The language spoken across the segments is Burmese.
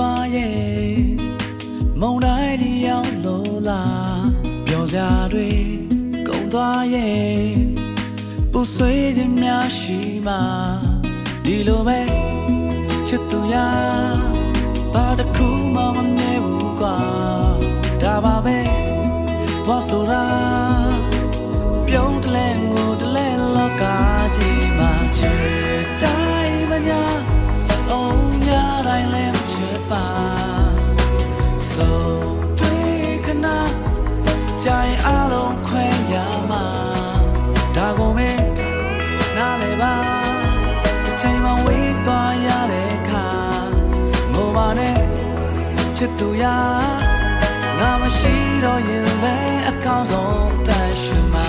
သွားရဲ့မုံတိုင်းဒီရောက်လို့လားပြောစရာတွေကုန်သွားရဲ့ပူဆွေးခြင်းများရှိမှဒီလိုပဲချစ်သူရဘာတစ်ခုမှမနေဘူးကွာဒါပါပဲဘာဆိုတာပြုံးတလဲငိုတလဲလောကကြီးမှာချစ်တိုင်းမညာအောင်များတိုင်းလဲမချစ်ပါဆိုတွေ့ခဏကြိုင်အားလုံးခွဲရမှာဒါကိုမင်းနားလေပါတစ်ချိန်မှဝေးသွားရတဲ့အခါငိုပါနဲ့ချစ်သူရငါမရှိတော့ရင်လည်းအကောင်းဆုံးတန်ရှင်းမှာ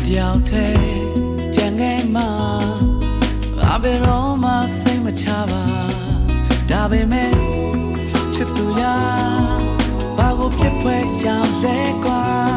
တယောက်တည်းကြံခဲ့မှာအဘယ်တော့မှစိတ်မချပါဒါပေမဲ့ချစ်သူရဘာကိုပြစ်ဖွဲ့ရအောင်လဲကွာ